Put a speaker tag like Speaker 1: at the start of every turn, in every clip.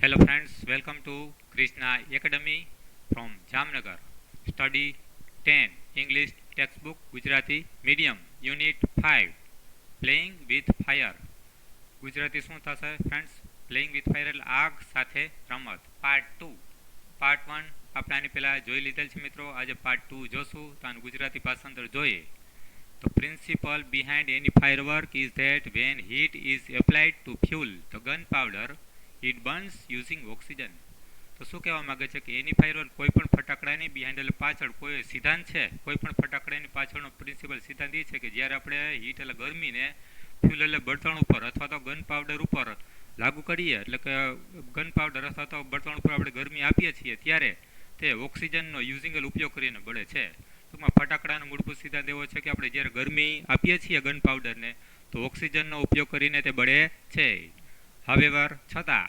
Speaker 1: Hello friends, welcome to Krishna Academy from Jamnagar. Study 10 English textbook Gujarati medium unit 5 Playing with fire. Gujarati શું થશે friends? Playing with fire એટલે આગ સાથે રમત. Part 2. Part 1 આપણે આની પહેલાં જોઈ લીધેલ છે મિત્રો. આજે પાર્ટ 2 જોશું તો આનું ગુજરાતી ભાષાંતર જોઈએ. The principle behind any firework is that when heat is applied to fuel the gunpowder, it burns using oxygen. તો શું કહેવા માગે છે કે એની ફાયરવર્ક કોઈ પણ ફટાકડાની બિહાઇન્ડ એટલે પાછળ કોઈ સિદ્ધાંત છે, કોઈ પણ ફટાકડાની પાછળનો પ્રિન્સિપલ સિદ્ધાંત એ છે કે જ્યારે આપણે હીટ એટલે ગરમીને ફ્યુલ એટલે બળતણ ઉપર અથવા તો ગન પાવડર ઉપર લાગુ કરીએ, એટલે કે ગન પાવડર અથવા તો બળતણ ઉપર આપણે ગરમી આપીએ છીએ ત્યારે તે ઓક્સિજનનો યુઝિંગલ ઉપયોગ કરીને બળે છે. ટૂંકમાં ફટાકડાનો મૂળભૂત સિદ્ધાંત એવો છે કે આપણે જ્યારે ગરમી આપીએ છીએ ગન પાવડરને તો ઓક્સિજનનો ઉપયોગ કરીને તે બળે છે. However, છતાં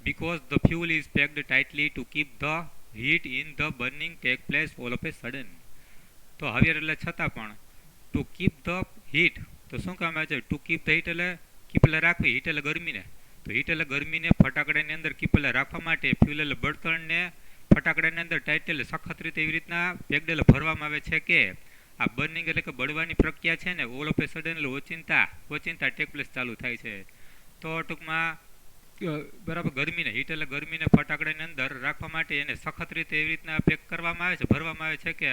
Speaker 1: because the fuel is packed tightly to keep the heat in the burning take place all of a sudden. તો હવે એટલે છતાં પણ ટુ કીપ ધ હીટ, તો શું કામ આવે છે? ટુ કીપ ધ હીટ એટલે કીપ એટલે રાખવી, હીટ એટલે ગરમીને. તો હીટ એટલે ગરમીને ફટાકડાની અંદર કીપ એટલે રાખવા માટે ફ્યુલ એટલે બળતણને ફટાકડાની અંદર ટાઈટ એટલે સખત રીતે એવી રીતના પેકડ એટલે ભરવામાં આવે છે કે આ બર્નિંગ એટલે કે બળવાની પ્રક્રિયા છે ને ઓલ ઓફ એ સડન એટલે ઓચિંતા ટેક પ્લેસ ચાલુ થાય છે. તો ટૂંકમાં બરાબર ગરમીને હીટ એટલે ગરમીને ફટાકડાની અંદર રાખવા માટે એને સખત રીતે એવી રીતના પેક કરવામાં આવે છે, ભરવામાં આવે છે કે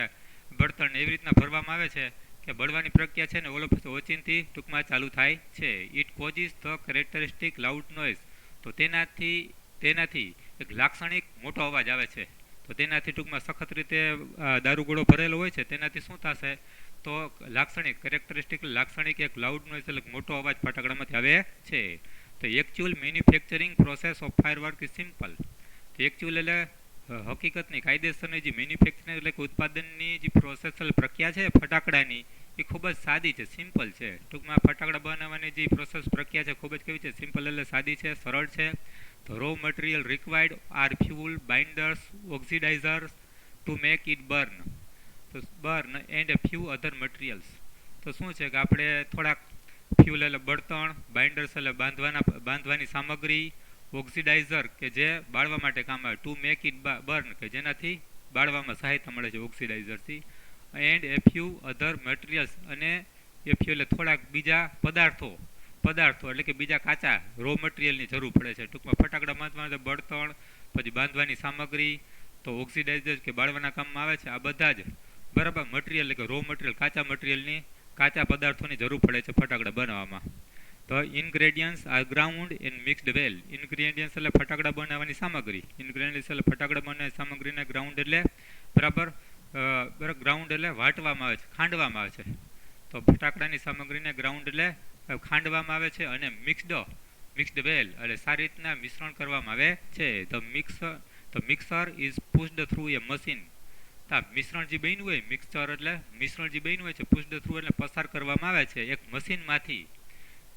Speaker 1: બળતણને એવી રીતના ભરવામાં આવે છે કે બળવાની પ્રક્રિયા છે ને ઓલ ઓફ ઓચિંતી ટૂંકમાં ચાલુ થાય છે. It causes the characteristic loud noise, તો તેનાથી એક લાક્ષણિક મોટો અવાજ આવે છે. તો તેનાથી ટૂંકમાં સખત રીતે દારૂગોળો ભરેલો હોય છે, તેનાથી શું થશે? તો લાક્ષણિક એક લાઉડ નોઇઝ એટલે મોટો અવાજ ફટાકડામાંથી આવે છે. તો actual manufacturing process of firework is simple. તો એકચ્યુઅલ એટલે હકીકતની કાયદેસરની જે મેન્યુફેક્ચરિંગ એટલે કે ઉત્પાદનની જે પ્રોસેસ પ્રક્રિયા છે ફટાકડાની એ ખૂબ જ સાદી છે, સિમ્પલ છે. ટૂંકમાં ફટાકડા બનાવવાની જે પ્રોસેસ પ્રક્રિયા છે ખૂબ જ કેવી છે? સિમ્પલ એટલે સાદી છે, સરળ છે. The raw material required are fuel, binders, oxidizers to make it burn and a few other materials. તો શું છે કે આપણે થોડાક ફ્યુલ એટલે બળતણ, બાઇન્ડર્સ એટલે બાંધવાની સામગ્રી, ઓક્સિડાઇઝર કે જે બાળવા માટે કામ આવે, ટુ મેક ઇટ બર્ન કે જેનાથી બાળવામાં સહાયતા મળે છે ઓક્સિડાઇઝરથી, and a few other materials અને એ ફ્યુ એટલે થોડાક બીજા પદાર્થો એટલે કે બીજા કાચા રો મટીરિયલની જરૂર પડે છે. ટૂંકમાં ફટાકડા બાંધવા બળતણ, પછી બાંધવાની સામગ્રી, તો ઓક્સિડાઇઝર કે બાળવાના કામમાં આવે છે. આ બધા જ બરાબર મટીરિયલ એટલે કે રો મટીરિયલ કાચા પદાર્થોની જરૂર પડે છે ફટાકડા બનાવવામાં. તો ingredients are ground in mixed well. Ingredients એટલે ફટાકડા બનાવવાની સામગ્રી. ઇન્ગ્રેડિયન્ટ્સ એટલે ફટાકડા બનાવવાની સામગ્રીને ગ્રાઉન્ડ એટલે બરાબર ગ્રાઉન્ડ એટલે વાટવામાં આવે છે, ખાંડવામાં આવે છે. તો ફટાકડાની સામગ્રીને ગ્રાઉન્ડ એટલે ખાંડવામાં આવે છે અને મિક્સ્ડ વેલ એટલે સારી રીતના મિશ્રણ કરવામાં આવે છે. The mixer is pushed through a machine. મિશ્રણ જે બન્યું હોય છે પુશ્ડ થ્રુ એટલે પસાર કરવામાં આવે છે એક મશીનમાંથી.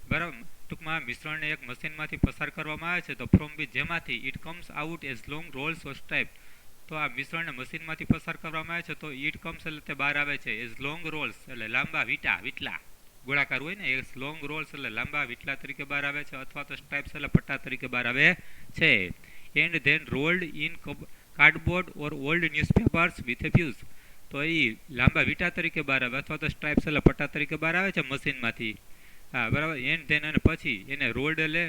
Speaker 1: બરાબર, ટૂંકમાં મિશ્રણને એક મશીનમાંથી પસાર કરવામાં આવે છે. તો ફ્રોમ બી જેમાંથી it comes out as long rolls or stripe. તો આ મિશ્રણને મશીનમાંથી પસાર કરવામાં આવે છે તો ઇટ કમ્સ એટલે તે બહાર આવે છે એઝ લોંગ રોલ્સ એટલે લાંબા વીટલા ગોળાકાર હોય ને, એઝ લોંગ રોલ્સ એટલે લાંબા વીટલા તરીકે બહાર આવે છે, અથવા તો સ્ટ્રાઇપ્સ એટલે પટ્ટા તરીકે બહાર આવે છે. And then rolled in cardboard or old newspapers with a fuse. તો એ લાંબા વીટા તરીકે બહાર આવે અથવા તો સ્ટ્રાઇપ્સ એટલે પટ્ટા તરીકે બહાર આવે છે મશીનમાંથી. હા બરાબર. એન્ડ ધેન અને પછી એને રોલ્ડ એટલે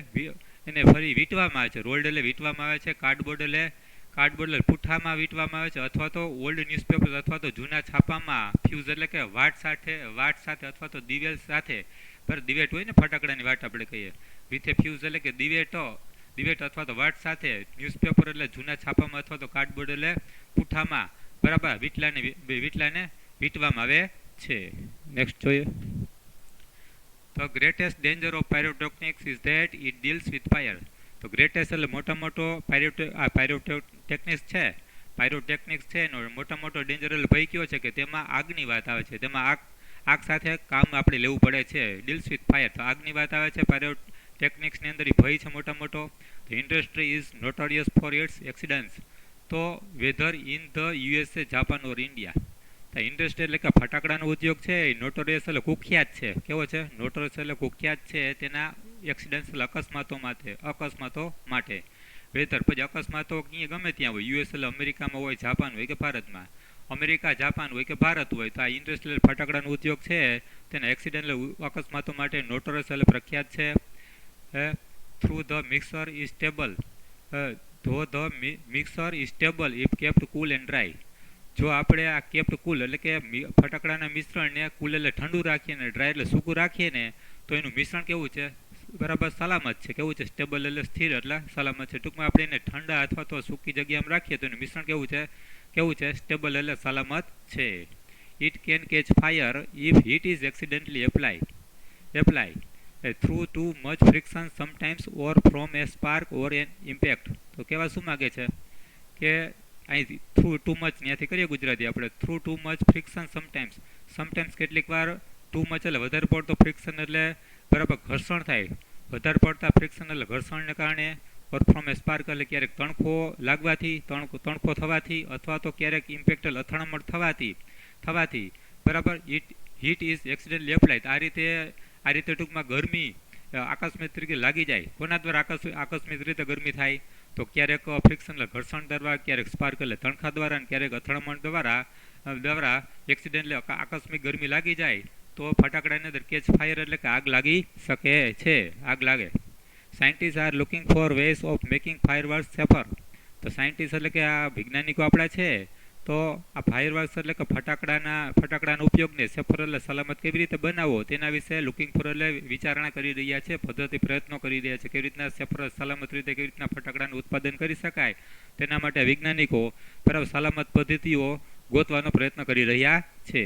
Speaker 1: એને ફરી વીંટવામાં આવે છે. રોલ્ડ એટલે વીંટવામાં આવે છે. કાર્ડબોર્ડ એટલે પુઠ્ઠામાં વીંટવામાં આવે છે, અથવા તો ઓલ્ડ ન્યૂઝપેપર અથવા તો જૂના છાપામાં ફ્યુઝ એટલે કે વાટ સાથે અથવા તો દિવેલ સાથે. બરાબર, દિવેટ હોય ને ફટાકડાની વાટ આપણે કહીએ, વિથ એ ફ્યુઝ એટલે કે દિવેટ અથવા તો વાટ સાથે. ન્યૂઝપેપર એટલે જૂના છાપામાં અથવા તો કાર્ડબોર્ડ એટલે પુઠ્ઠામાં બરાબર વીંટલાને વીંટવામાં આવે છે. નેક્સ્ટ જોઈએ. The greatest danger of pyrotechnics is that it deals with fire. તો ગ્રેટેસ્ટ એટલે મોટો પાયરોટેકનિક્સ છે એનો મોટો ડેન્જર એટલે ભય કયો છે કે તેમાં આગની વાત આવે છે. તેમાં આગ સાથે કામ આપણે લેવું પડે છે. ડીલ્સ વિથ ફાયર, તો આગની વાત આવે છે. પાયરોટેકનિક્સની અંદર ભય છે મોટો. The industry is notorious for its accidents. તો weather in the USA, Japan or India. તો ઇન્ડસ્ટ્રી એટલે કે ફટાકડાનો ઉદ્યોગ છે એ નોટોરિયસ એટલે કુખ્યાત છે. કેવો છે? નોટોરિયસ એટલે કુખ્યાત છે તેના એક્સિડન્ટ્સ એટલે અકસ્માતો માટે. વેધર. પછી અકસ્માતો ક્યાંય ગમે ત્યાં હોય, યુએસ એટલે અમેરિકામાં હોય, જાપાન હોય કે ભારતમાં, અમેરિકા જાપાન હોય કે ભારત હોય, તો આ ઇન્ડસ્ટ્રીયલ ફટાકડાનો ઉદ્યોગ છે તેના એક્સિડન્ટ અકસ્માતો માટે નોટોરસ એટલે પ્રખ્યાત છે. Through the mixer is stable, though the mixer is stable if kept cool and dry. જો આપણે આ કેપ્ટ કુલ એટલે કે ફટાકડાના મિશ્રણને કુલ એટલે ઠંડુ રાખીએ ને ડ્રાય એટલે સૂકું રાખીએ ને તો એનું મિશ્રણ કેવું છે, બરાબર સલામત છે. કેવું છે, સ્ટેબલ એટલે સ્થિર એટલે સલામત છે. ટૂંકમાં આપણે એને ઠંડા અથવા તો સૂકી જગ્યામાં રાખીએ તો એનું મિશ્રણ કેવું છે સ્ટેબલ એટલે સલામત છે. It can catch fire if heat is accidentally apply through too much friction sometimes or from a spark or an impact. તો કહેવા શું માગે છે કે અહીંથી થ્રુ ટુ મચ ત્યાંથી કરીએ ગુજરાતી આપણે, through too much friction sometimes કેટલીક વાર ટુ મચ એટલે વધારે પડતો ફ્રિક્શન એટલે બરાબર ઘર્ષણ થાય, વધારે પડતા ફ્રિક્શન એટલે ઘર્ષણને કારણે, ઓર ફ્રોમ એ સ્પાર્ક એટલે ક્યારેક તણખો લાગવાથી, તણખો થવાથી, અથવા તો ક્યારેક ઇમ્પેક્ટ એટલે અથડામણ થવાથી બરાબર હીટ ઇઝ એક્સિડન્ટલી એપ્લાય. આ રીતે ટૂંકમાં ગરમી આકસ્મિક તરીકે લાગી જાય. કોના દ્વારા આકસ્મિક રીતે ગરમી થાય, તો ક્યારેક ફ્રિક્શન એટલે ઘર્ષણ દ્વારા, ક્યારેક સ્પાર્ક એટલે તણખા દ્વારા, અને ક્યારેક અથડામણ દ્વારા એક્સિડન્ટ એટલે આકસ્મિક ગરમી લાગી જાય તો ફટાકડાની અંદર કેચ ફાયર એટલે કે આગ લાગી શકે છે, આગ લાગે. Scientist are looking for ways of making fireworks safer. તો સાયન્ટિસ્ટ એટલે કે આ વૈજ્ઞાનિકો આપણા છે તો આ ફાયરવર્ક્સ એટલે કે ફટાકડાના ઉપયોગને સેફર એટલે સલામત કેવી રીતે બનાવવો તેના વિશે લુકિંગ ફોર એટલે વિચારણા કરી રહ્યા છે, પ્રયત્નો કરી રહ્યા છે. કેવી રીતના સેફર સલામત રીતે કેવી રીતના ફટાકડાનું ઉત્પાદન કરી શકાય તેના માટે વૈજ્ઞાનિકો બરાબર સલામત પદ્ધતિઓ ગોતવાનો પ્રયત્ન કરી રહ્યા છે.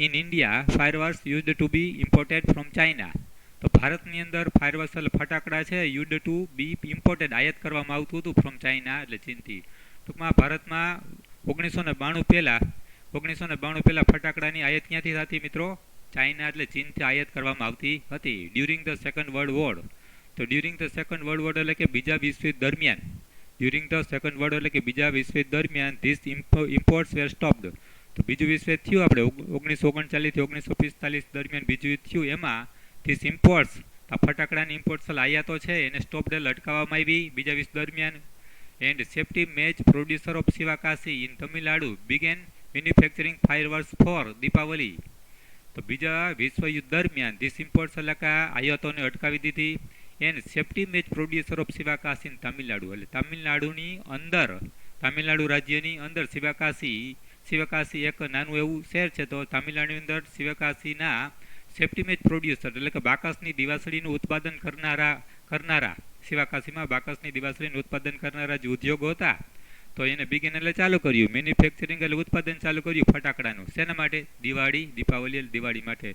Speaker 1: In India fireworks used to be imported from China. તો ભારતની અંદર ફાયરવર્ક્સ એટલે ફટાકડા છે યુઝડ ટુ બી ઇમ્પોર્ટેડ આયાત કરવામાં આવતું હતું ફ્રોમ ચાઇના એટલે ચીનથી. ટૂંકમાં ભારતમાં 1992 પહેલા ફટાકડાની આયાત ક્યાંથી થતી મિત્રો, ચાઇના એટલે ચીનથી આયાત કરવામાં આવતી હતી. During the second world war. તો during the second world war એટલે કે બીજા વિશ્વયુદ્ધ દરમિયાન ધીસ ઇમ્પોર્ટ્સ વેર સ્ટોપ્ડ. તો બીજું વિશ્વયુદ્ધ થયું આપણે 1939 થી 1945 દરમિયાન બીજું યુદ્ધ થયું, એમાં ધીસ ઇમ્પોર્ટ્સ આ ફટાકડાની ઇમ્પોર્ટ્સ આયાતો છે એને સ્ટોપ અટકાવવામાં આવી બીજા વિશ્વ દરમિયાન. And safety match producer of Sivakasi in Tamil Nadu began manufacturing fireworks for Deepavali. તો બીજા વિશ્વયુદ્ધ દરમિયાન ધીસ ઇમ્પોર્ટ્સ એટલે આયાતોને અટકાવી દીધી. And safety match producer of Sivakasi in Tamil Nadu એટલે તામિલનાડુ રાજ્યની અંદર શિવકાશી એક નાનું એવું શહેર છે. તો તામિલનાડુની અંદર શિવકાશીના સેફ્ટી મેચ પ્રોડ્યુસર એટલે કે બાકસની દિવાસળીનું ઉત્પાદન કરનારા શિવાકાશીમાં બાકસની દિવાસળીનું ઉત્પાદન કરનારા જે ઉદ્યોગો હતા તો એને બિગિન એટલે ચાલુ કર્યું, મેન્યુફેક્ચરિંગ એટલે ઉત્પાદન ચાલુ કર્યું ફટાકડાનું. શેના માટે? દિવાળી માટે.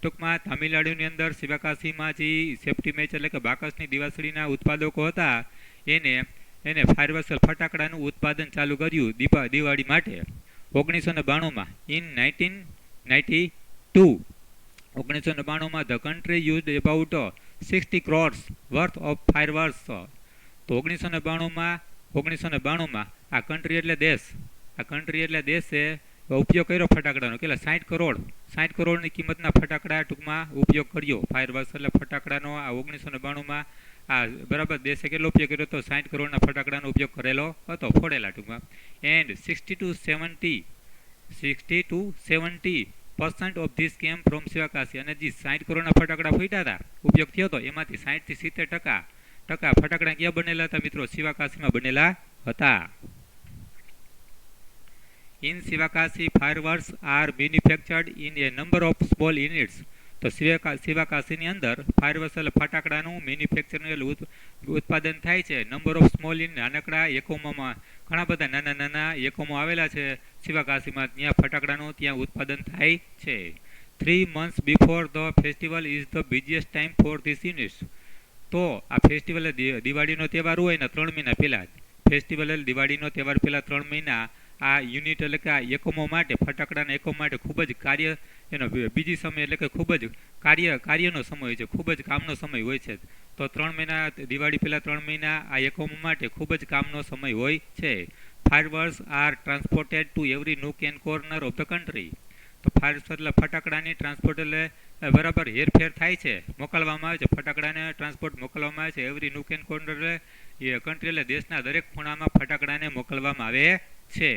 Speaker 1: ટૂંકમાં તામિલનાડુની અંદર શિવાકાશીમાં જે સેફ્ટી મેચ એટલે કે બાકસની દિવાસળીના ઉત્પાદકો હતા એને ફાયરવર્ક્સ ફટાકડાનું ઉત્પાદન ચાલુ કર્યું દિવાળી માટે 1992માં. In 1992 the country used about 60 crores worth of fireworks. તો 1992માં આ કન્ટ્રી એટલે દેશે ઉપયોગ કર્યો ફટાકડાનો. કેટલા? 60 કરોડની કિંમતના ફટાકડા ટૂંકમાં ઉપયોગ કર્યો ફાયરવર્ક્સ એટલે ફટાકડાનો. આ 1992માં આ બરાબર દેશે કેટલો ઉપયોગ કર્યો તો 60 કરોડના ફટાકડાનો ઉપયોગ કરેલો હતો, ફોડેલા ટૂંકમાં. And 60 to 70% of this came from Sivakasi. અને જે 60 કરોડના ફટાકડા ફૂટ્યા હતા ઉપયોગ થયો હતો એમાંથી 60 થી 70% ફટાકડા ક્યાં બનેલા હતા મિત્રો? શિવાકાશીમાં બનેલા હતા. In Sivakasi fireworks are manufactured in a number of small units. તો શિવાકાશીની અંદર ફાયરવર્ક્સ એટલે ફટાકડાનું મેન્યુફેક્ચરિંગ એટલે ઉત્પાદન થાય છે નંબર ઓફ સ્મોલ યુનિટ નાનકડા એકમોમાં. ઘણા બધા નાના એકમો આવેલા છે શિવાકાશીમાં, ત્યાં ફટાકડાનું ત્યાં ઉત્પાદન થાય છે. 3 months before the festival is the busiest time for this units. તો આ ફેસ્ટિવલ દિવાળીનો તહેવાર હોય ને 3 મહિના પહેલાં, ફેસ્ટિવલ દિવાળીનો તહેવાર પહેલાં 3 મહિના આ યુનિટ એટલે કે આ એકમો માટે, ફટાકડાના એકમો માટે ખૂબ જ એનો બીજી સમય એટલે કે ખૂબ જ કાર્યનો સમય હોય છે, ખૂબ જ કામનો સમય હોય છે. તો 3 મહિના દિવાળી પહેલાં 3 મહિના આ એકમો માટે ખૂબ જ કામનો સમય હોય છે. Fireworks are transported to every nook and corner of the country. તો ફાયરવર્ક્સ એટલે ફટાકડાની ટ્રાન્સપોર્ટ એટલે બરાબર હેરફેર થાય છે, મોકલવામાં આવે છે, ફટાકડાને ટ્રાન્સપોર્ટ મોકલવામાં આવે છે. Every nook and corner A country એટલે દેશના દરેક ખૂણામાં ફટાકડાને મોકલવામાં આવે છે.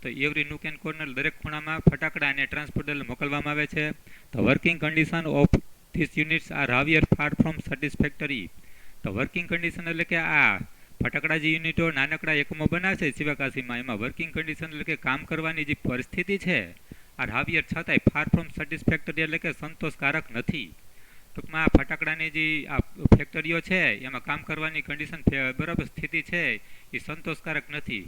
Speaker 1: તો એવરી નૂક એન્ડ કોર્નર દરેક ખૂણામાં ફટાકડાને ટ્રાન્સપોર્ટ એટલે મોકલવામાં આવે છે. તો working condition of these units are heavier far from satisfactory. તો વર્કિંગ કન્ડિશન એટલે કે આ ફટાકડા જે યુનિટો નાનકડા એકમો બનાવશે શિવાકાશીમાં, એમાં વર્કિંગ કન્ડિશન એટલે કે કામ કરવાની જે પરિસ્થિતિ છે આ હાવિયર છતાંય ફાર ફ્રોમ સેટિસ્ફેક્ટરી એટલે કે સંતોષકારક નથી. ટૂંકમાં ફટાકડાની જે આ ફેક્ટરીઓ છે એમાં કામ કરવાની કન્ડિશન બરાબર સ્થિતિ છે એ સંતોષકારક નથી.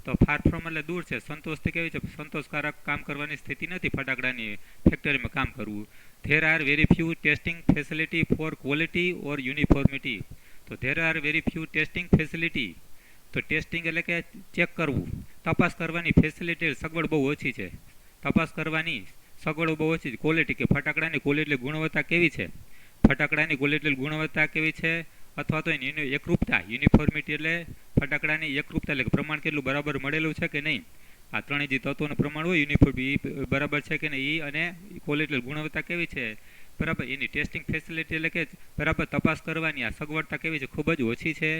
Speaker 1: તો ફાર ફ્રોમ એટલે દૂર છે, સંતોષથી કેવી છે સંતોષકારક કામ કરવાની સ્થિતિ નથી ફટાકડાની ફેક્ટરીમાં કામ કરવું. There are very few testing facility for quality or uniformity. તો there are very few testing facility. તો ટેસ્ટિંગ એટલે કે ચેક કરવું, તપાસ કરવાની ફેસિલિટી સગવડ બહુ ઓછી છે. તપાસ કરવાની સગવડો બહુ ઓછી છે. ક્વોલિટી કે ફટાકડાની ક્વોલિટી ગુણવત્તા કેવી છે, ફટાકડાની ક્વોલિટી ગુણવત્તા કેવી છે, અથવા તો એની એકરૂપતા યુનિફોર્મિટી એટલે ફટાકડાની એકરૂપતા એટલે પ્રમાણ કેટલું બરાબર મળેલું છે કે નહીં. આ ત્રણેય જે તત્વોનું પ્રમાણ હોય યુનિફોર્મિટી બરાબર છે કે નહીં, અને ક્વોલિટી ગુણવત્તા કેવી છે બરાબર, એની ટેસ્ટિંગ ફેસિલિટી એટલે કે બરાબર તપાસ કરવાની આ સગવડતા કેવી છે ખૂબ જ ઓછી છે.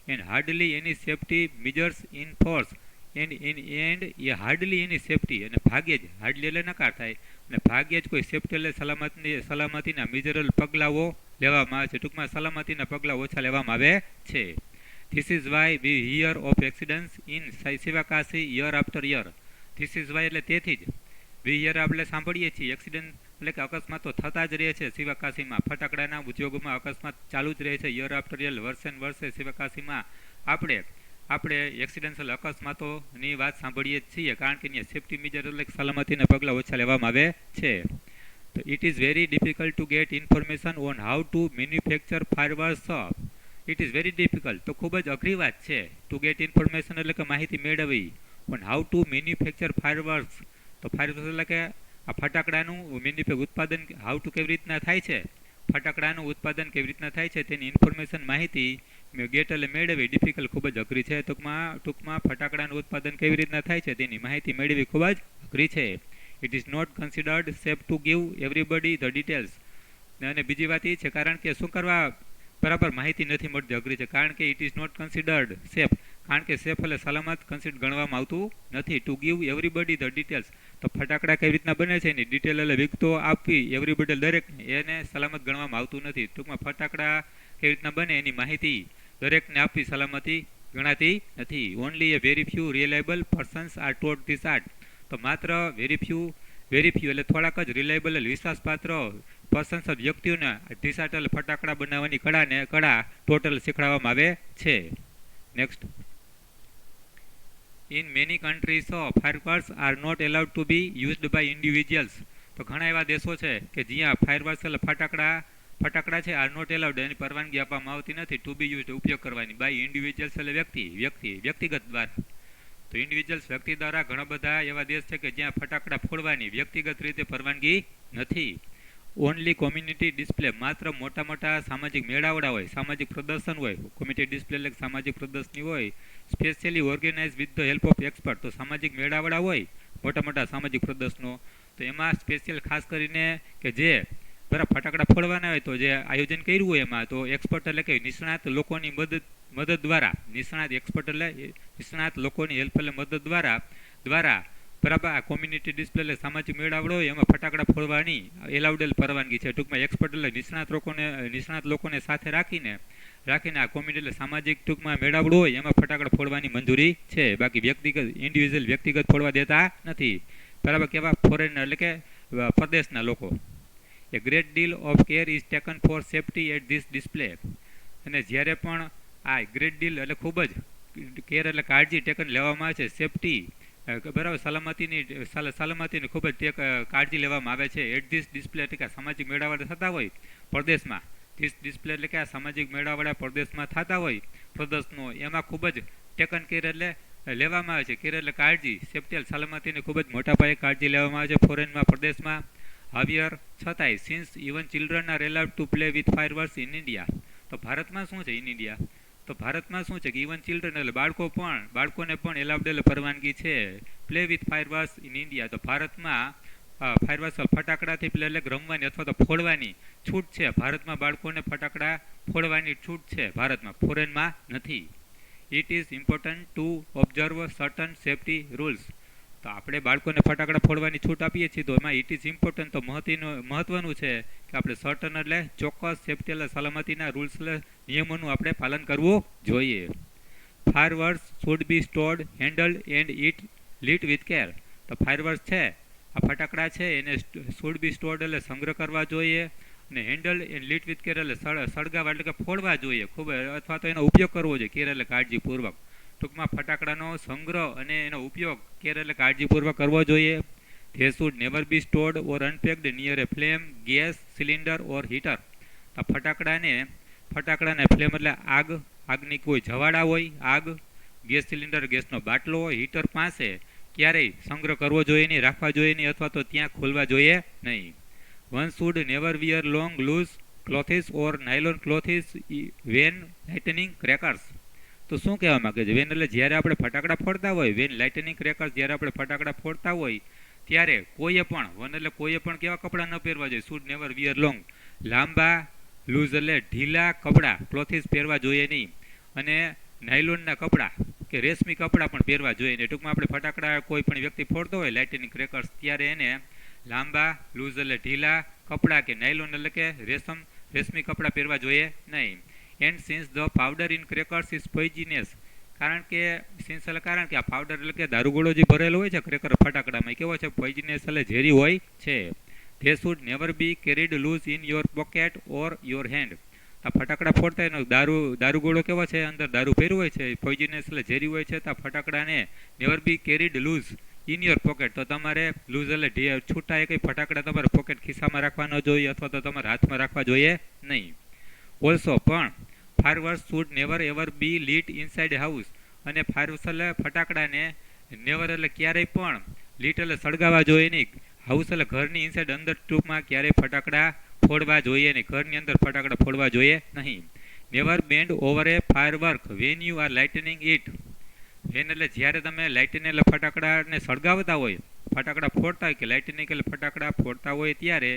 Speaker 1: And hardly any safety measures in force and a hardly any safety અને ભાગ્યે જ હાર્ડલી એટલે નકાર થાય અને ભાગ્યે જ કોઈ સેફ્ટી એટલે સલામતીના મેજરલ પગલાઓ લેવામાં આવે છે. ટૂંકમાં સલામતીના પગલાં ઓછા લેવામાં આવે છે. This is why we here of accidents in Sivakasi year after year. This is why એટલે તેથી જ વી હિયર આપણે સાંભળીએ છીએ એક્સિડન્ટ એટલે કે અકસ્માતો થતા જ રહે છે શિવાકાશીમાં. ફટાકડાના ઉદ્યોગોમાં અકસ્માત ચાલુ જ રહે છે યર આફ્ટર યર, વર્ષે ને વર્ષે શિવાકાશીમાં આપણે એક્સિડેન્શિયલ અકસ્માતોની વાત સાંભળીએ જ છીએ, કારણ કે અહીંયા સેફ્ટી મેજર એટલે સલામતીના પગલાં ઓછા લેવામાં આવે છે. તો it is very difficult to gate information on how to manufacture fireworks. It is very difficult તો ખૂબ જ અઘરી વાત છે. ટુ ગેટ ઇન્ફોર્મેશન એટલે કે માહિતી મેળવવી. On how to manufacture fireworks. તો ફાયરવર્ક્સ એટલે કે આ ફટાકડાનું ઉત્પાદન હાઉ ટુ કેવી રીતના થાય છે, ફટાકડાનું ઉત્પાદન કેવી રીતના થાય છે તેની ઇન્ફોર્મેશન માહિતી ગેટ એટલે મેળવવી ડિફિકલ્ટ ખૂબ જ અઘરી છે. ટૂંકમાં ફટાકડાનું ઉત્પાદન કેવી રીતના થાય છે તેની માહિતી મેળવવી ખૂબ જ અઘરી છે. It is not considered safe to give everybody the details. અને બીજી વાત એ છે કારણ કે શું કરવા બરાબર માહિતી નથી મળતી, અઘરી છે, કારણ કે it is not considered safe. કારણ કે સેફ એટલે સલામત કન્સિડર ગણવામાં આવતું નથી. To give everybody the details. તો ફટાકડા કેવી રીતના બને છે એની ડિટેલ એટલે વિગતો આપવી એવરીબડી દરેકને એને સલામત ગણવામાં આવતું નથી. ટૂંકમાં ફટાકડા કેવી રીતના બને એની માહિતી દરેકને આપવી સલામતી ગણાતી નથી. Only a very few reliable persons are taught this art. તો માત્ર વેરી ફ્યુ એટલે થોડાક જ રિલાયબલ એટલે વિશ્વાસપાત્ર પર્સન્સ વ્યક્તિઓને ધીસ આર્ટ એટલે ફટાકડા બનાવવાની કળા ટોટલ શીખવાડવામાં આવે છે. Next. In many countries fireworks are not allowed to be used by individuals. તો ઘણા એવા દેશો છે કે જ્યાં ફાયરવર્ક્સ એટલે ફટાકડા છે આર નોટ એલાઉડ એની પરવાનગી આપવામાં આવતી નથી ટુ બી યુઝડ ઉપયોગ કરવાની બાય ઇન્ડિવિજ્યુઅલ્સ એટલે વ્યક્તિગત દ્વારા. તો ઇન્ડિવિજ્યુઅલ્સ વ્યક્તિ દ્વારા ઘણા બધા એવા દેશ છે કે જ્યાં ફટાકડા ફોડવાની વ્યક્તિગત રીતે પરવાનગી નથી. Only community display. માત્ર મોટા સામાજિક મેળાવડા હોય, સામાજિક પ્રદર્શન હોય, કોમ્યુનિટી ડિસ્પ્લે એટલે સામાજિક પ્રદર્શની હોય, specially organise with the help of expert. તો સામાજિક મેળાવડા હોય મોટા સામાજિક પ્રદર્શનો, તો એમાં સ્પેશિયલ ખાસ કરીને કે જે બરાબર ફટાકડા ફોડવાના હોય તો જે આયોજન કર્યું હોય એમાં તો એક્સપર્ટ એટલે કે નિષ્ણાત લોકોની મદદ દ્વારા, નિષ્ણાત લોકોની હેલ્પ એટલે મદદ દ્વારા બરાબર આ કોમ્યુનિટી ડિસ્પ્લે એટલે સામાજિક મેળાવડો હોય એમાં ફટાકડા ફોડવાની એલાઉડેલ પરવાનગી છે. ટૂંકમાં એક્સપર્ટ એટલે નિષ્ણાત લોકોને સાથે રાખીને આ કોમ્યુનિટી એટલે સામાજિક ટૂંકમાં મેળાવડો હોય એમાં ફટાકડા ફોડવાની મંજૂરી છે. બાકી વ્યક્તિગત ફોડવા દેતા નથી. બરાબર કેવા ફોરેનર એટલે કે પરદેશના લોકો. A great deal of care is taken for safety at these display. અને જ્યારે પણ આ ગ્રેટ ડીલ એટલે ખૂબ જ કેર એટલે કાળજી ટેકન લેવામાં આવે છે સેફ્ટી બરાબર સલામતીની ખૂબ જ કાળજી લેવામાં આવે છે. એટ ધીસ ડિસ્પ્લે એટલે કે સામાજિક મેળાવડા થતા હોય પ્રદેશમાં, ધીસ ડિસ્પ્લે એટલે કે આ સામાજિક મેળાવડા પ્રદેશમાં થતા હોય પ્રદર્શનો એમાં ખૂબ જ ટેકન કેર એટલે લેવામાં આવે છે. કેર એટલે કાળજી, સેફ્ટી સલામતીની ખૂબ જ મોટા પાયે કાળજી લેવામાં આવે છે ફોરેનમાં પ્રદેશમાં. હાવિયર છતાંય since even children are allowed to play with fireworks in India. તો ભારતમાં શું છે ઇન ઇન્ડિયા? તો ભારતમાં શું છે કે ઇવન ચિલ્ડ્રન એટલે બાળકોને પણ એલાઉડ એટલે પરવાનગી છે play with fireworks in India. તો ભારતમાં ફાયરવર્ક્સ ફટાકડાથી એટલે રમવાની અથવા તો ફોડવાની છૂટ છે. ભારતમાં બાળકોને ફટાકડા ફોડવાની છૂટ છે, ભારતમાં, ફોરેનમાં નથી. It is important to observe certain safety rules. તો આપણે બાળકોને ફટાકડા ફોડવાની છૂટ આપીએ છીએ, તો એમાં ઇટ ઇઝ ઇમ્પોર્ટન્ટ તો મહત્વનું છે કે આપણે સર્ટન એટલે ચોક્કસ સેફ્ટી એટલે સલામતીના રૂલ્સ એટલે નિયમોનું આપણે પાલન કરવું જોઈએ. Fireworks should be stored, handled and it lit with care. તો ફાયરવર્ક્સ છે, આ ફટાકડા છે, એને શુડ બી સ્ટોર્ડ એટલે સંગ્રહ કરવા જોઈએ, અને handle and lit with care એટલે સળગાવવા એટલે કે ફોડવા જોઈએ ખૂબ, અથવા તો એનો ઉપયોગ કરવો જોઈએ કેર એટલે કાળજીપૂર્વક. ટૂંકમાં ફટાકડાનો સંગ્રહ અને એનો ઉપયોગ કેર એટલે કાળજીપૂર્વક કરવો જોઈએ. They should never B stored or unpacked near A flame, gas cylinder or heater. તો ફટાકડાને ફ્લેમ એટલે આગની કોઈ જવાળા હોય, આગ, ગેસ સિલિન્ડર ગેસનો બાટલો હોય, હીટર પાસે ક્યારેય સંગ્રહ કરવો જોઈએ નહીં, રાખવા જોઈએ નહીં, અથવા તો ત્યાં ખોલવા જોઈએ નહીં. One should never wear long loose clothes or nylon clothes when lighting crackers. તો શું કહેવા માંગે છે? વેન એટલે જ્યારે આપણે ફટાકડા ફોડતા હોય, વેન લાઇટનિંગ ક્રેકર્સ, જ્યારે આપણે ફટાકડા ફોડતા હોય ત્યારે કોઈએ પણ, વન એટલે કોઈએ પણ કેવા કપડાં ન પહેરવા જોઈએ. શુડ નેવર વિયર લોંગ, લાંબા, લૂઝ એટલે ઢીલા કપડાં, ક્લોથિસ પહેરવા જોઈએ નહીં, અને નાયલોનના કપડાં કે રેશમી કપડાં પણ પહેરવા જોઈએ નહીં. ટૂંકમાં આપણે ફટાકડા કોઈ પણ વ્યક્તિ ફોડતો હોય લાઇટનિંગ ક્રેકર્સ, ત્યારે એને લાંબા, લૂઝ એટલે ઢીલા કપડાં કે નાયલોન એટલે કે રેશમી કપડાં પહેરવા જોઈએ નહીં. And since the powder in crackers is poisonous. કારણ કે આ પાવડર એટલે કે દારૂગોળો જે ભરેલો હોય છે ક્રેકર ફટાકડામાં, એ કેવો છે? પોઈઝનસ એટલે ઝેરી હોય છે. They should never be carried loose in your pocket or your hand. આ ફટાકડા ફોડતા એનો દારૂગોળો કેવો છે? અંદર દારૂ ભર્યું હોય છે, પોઈઝનસ એટલે ઝેરી હોય છે. તો આ ફટાકડાને never be carried loose in your pocket. તો તમારે લૂઝ એટલે છૂટા એ કંઈ ફટાકડા તમારે પોકેટ ખિસ્સામાં રાખવા ન જોઈએ, અથવા તો તમારે હાથમાં રાખવા જોઈએ નહીં. ઓલ્સો પણ fireworks should never ever be lit inside house. અને ફાયરવર્ક્સ એટલે ફટાકડાને નેવર એટલે ક્યારેય પણ લીટ એટલે સળગાવવા જોઈએ નહીં. હાઉસ એટલે ઘરની ઇનસાઇડ અંદર, ટૂંકમાં ક્યારેય ફટાકડા ફોડવા જોઈએ નહીં, ઘરની અંદર ફટાકડા ફોડવા જોઈએ નહીં. Never bend over a firework when you are lighting it. When એટલે જ્યારે તમે લાઇટનિંગ એટલે ફટાકડાને સળગાવતા હોય, ફટાકડા ફોડતા હોય કે લાઇટનિંગ એટલે ફટાકડા ફોડતા હોય ત્યારે,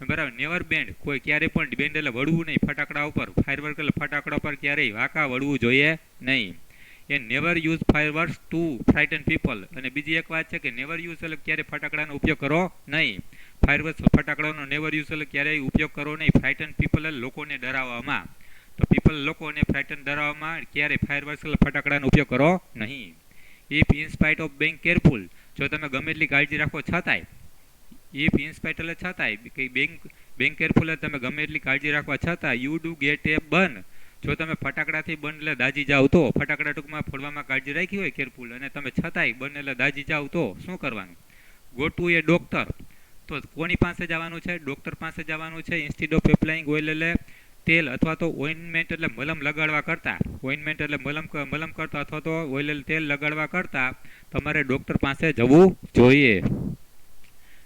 Speaker 1: બરાબર, નેવર બેન્ડ, કોઈ ક્યારેય પણ બેન્ડ એટલે વળવું નહીં ફટાકડા ઉપર, ફાયરવર્ક એટલે ફટાકડા ઉપર ક્યારેય વાંકા વળવું જોઈએ નહીં. એ never use fireworks to frighten people. અને બીજી એક વાત છે કે નેવર યુઝ એટલે ક્યારે ફટાકડાનો ઉપયોગ કરો નહીં. ફાયરવર્ક્સ ફટાકડાનો નેવર યુઝ એટલે ક્યારેય ઉપયોગ કરો નહીં ફ્રાઇટન પીપલ એટલે લોકોને ડરાવવામાં. તો લોકોને ફ્રાઇટન ડરાવવામાં ક્યારેય ફાયરવર્ક્સ એટલે ફટાકડાનો ઉપયોગ કરો નહીં. If in spite of being careful, જો તમે ગમે એટલી કાળજી રાખો છતાંય, ઇફ ઇન્સ્પાઇટ એટલે છતાંય કે બેંક કેરફુલ તમે ગમે એટલી કાળજી રાખવા છતાં you do get a burn. જો તમે ફટાકડાથી બર્ન એટલે દાજી જાઓ તો, ફટાકડા ટૂંકમાં ફોડવામાં કાળજી રાખી હોય કેરફુલ, અને તમે છતાંય બર્ન એટલે દાજી જાઓ તો શું કરવાનું? Go to A doctor. તો કોની પાસે જવાનું છે? ડોક્ટર પાસે જવાનું છે. ઇન્સ્ટીડ ઓફ એપ્લાઇંગ ઓઇલ એટલે તેલ, અથવા તો ઓઇન્ટમેન્ટ એટલે મલમ લગાડવા કરતાં, ઓઇન્ટમેન્ટ એટલે મલમ કરતા, અથવા તો ઓઇલ એટલે તેલ લગાડવા કરતાં તમારે ડોક્ટર પાસે જવું જોઈએ.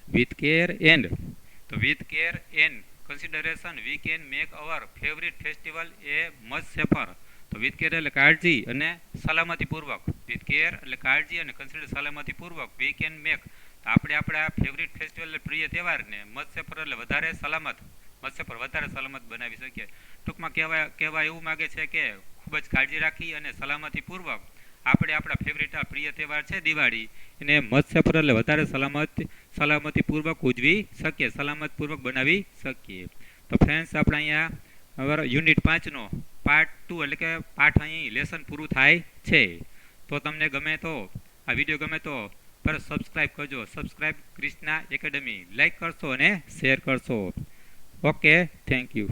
Speaker 1: With care and consideration we can make our favorite festival a much safer. તો with care એટલે કાળજી અને સલામતીપૂર્વક, with care એટલે કાળજી અને કન્સિડર સલામતીપૂર્વક we can make, તો આપણે આપણા ફેવરિટ ફેસ્ટિવલ એટલે પ્રિય તહેવારને much safer એટલે વધારે સલામત બનાવી શકીએ. ટૂંકમાં કહેવા એવું માગે છે કે ખૂબ જ કાળજી રાખી અને સલામતીપૂર્વક આપણે આપણા ફેવરિટ પ્રિય તહેવાર છે દિવાળી, એને મત્સ્યપર એટલે વધારે સલામતીપૂર્વક ઉજવી શકીએ, સલામતપૂર્વક બનાવી શકીએ. તો ફ્રેન્ડ્સ, આપણે અહીંયા યુનિટ 5નો પાર્ટ 2 એટલે કે પાઠ અહીં લેસન પૂરું થાય છે. તો તમને ગમે તો આ વિડીયો ગમે તો પર સબસ્ક્રાઈબ કરજો. સબસ્ક્રાઈબ ક્રિષ્ના એકેડમી, લાઈક કરશો અને શેર કરશો. Okay, thank you.